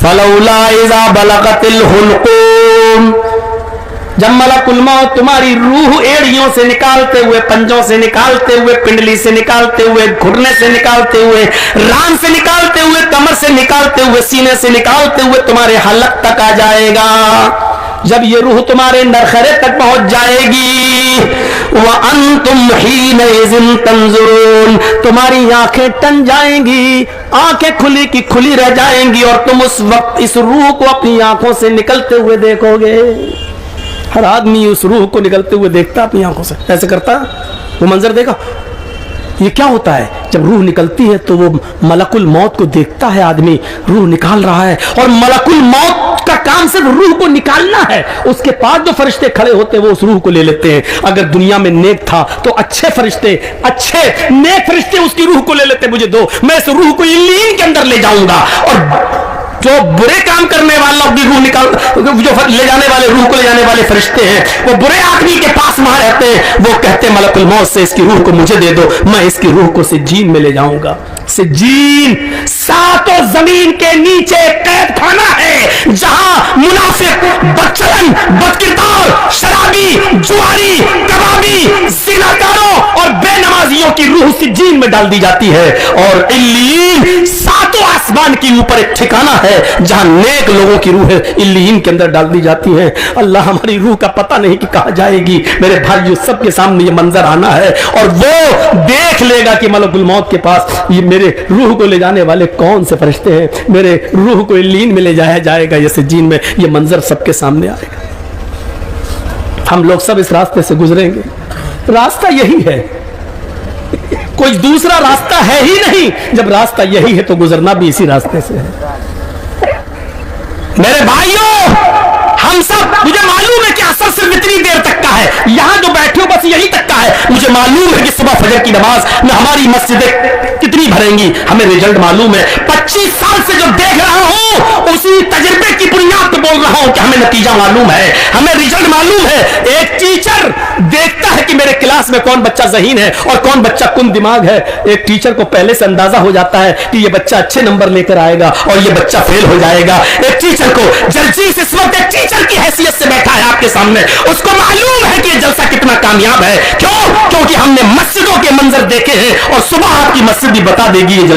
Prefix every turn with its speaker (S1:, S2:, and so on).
S1: फलौला इज़ा बलगतिल हुल्कूम, जब मलकुल मौत तुम्हारी रूह एड़ियों से निकालते हुए, पंजों से निकालते हुए, पिंडली से निकालते हुए, घुटने से निकालते हुए, रान से निकालते हुए, कमर से निकालते हुए, सीने से निकालते हुए तुम्हारे हलक तक आ जाएगा, जब ये रूह तुम्हारे नरखरे तक पहुंच जाएगी, व अंतुम हीनइज़िन तंजुरून, तुम्हारी आंखें टन जाएंगी, आंखें खुली की खुली रह जाएंगी, और तुम उस वक्त इस रूह को अपनी आंखों से निकलते हुए देखोगे। हर आदमी उस रूह को निकलते हुए देखता अपनी आंखों से, ऐसे करता, वो मंजर देखा। ये क्या होता है, जब रूह निकलती है तो वो मलकुल मौत को देखता है, आदमी रूह निकाल रहा है, और मलकुल मौत का काम सिर्फ रूह को निकालना है। उसके पास जो फरिश्ते खड़े होते हैं वो उस रूह को ले लेते हैं। अगर दुनिया में नेक था तो अच्छे फरिश्ते, अच्छे नेक फरिश्ते उसकी रूह को ले लेते, मुझे दो, मैं इस रूह को इल्लीन के अंदर ले जाऊंगा। और जो बुरे काम करने वाला की रूह निकाल, जो ले जाने वाले, रूह को ले जाने वाले फरिश्ते हैं, वो बुरे आदमी के पास वहां रहते हैं, वो कहते हैं मलकुल मौत से इसकी रूह को मुझे दे दो, मैं इसकी रूह को सिज्जीन में ले जाऊंगा। सिज्जीन सातों जमीन के नीचे कैद खाना है, जहां मुनाफिक, बदचलन, बदकिरदार, शराबी, जुआरी, कबाबी, ज़िनाकारों और बेनमाजियों की रूह सिज्जीन में डाल दी जाती है। और इल्लीन सातों आसमान के ऊपर एक ठिकाना है जहां नेक लोगों की रूह इल्लीन के अंदर डाल दी जाती है। अल्लाह, हमारी रूह का पता नहीं कि कहां जाएगी। मेरे भाइयों, सबके सामने ये मंजर आना है, और वो देख लेगा कि मलकुल मौत के पास ये मेरे रूह को ले जाने वाले कौन से फरिश्ते हैं, मेरे रूह को इल्लीन में ले जाया जाएगा, ये सिज्जीन में। ये मंजर सबके सामने आएगा। हम लोग सब इस रास्ते से गुजरेंगे। रास्ता यही है, कोई दूसरा रास्ता है ही नहीं। जब रास्ता यही है तो गुजरना भी इसी रास्ते से है। मेरे भाइयों, हम सब, मुझे मालूम है कि असर सिर्फ इतनी देर तक का है, यहां जो बैठे हो बस यही तक का है। मुझे मालूम है कि सुबह फजर की नमाज में हमारी मस्जिदें कितनी भरेंगी, हमें रिजल्ट मालूम है। 25 साल से जो देख रहा हूं उसी तजुर्बे की बुनियाद पर बोल रहा हूं कि हमें नतीजा मालूम है, हमें रिजल्ट मालूम है। एक टीचर देखता है कि मेरे क्लास में कौन बच्चा ज़हीन है और कौन बच्चा कुन दिमाग है। एक टीचर को पहले से अंदाजा हो जाता है कि ये बच्चा अच्छे नंबर लेकर आएगा और ये बच्चा फेल हो जाएगा। एक टीचर को, जलजीस इस वक्त एक टीचर की हैसियत से बैठा है आपके सामने, उसको मालूम है कि ये जलसा कितना कामयाब है। क्यों? क्योंकि हमने मस्जिदों के मंजर देखे हैं, और सुबह आपकी मस्जिद भी बता देगी ये जलसा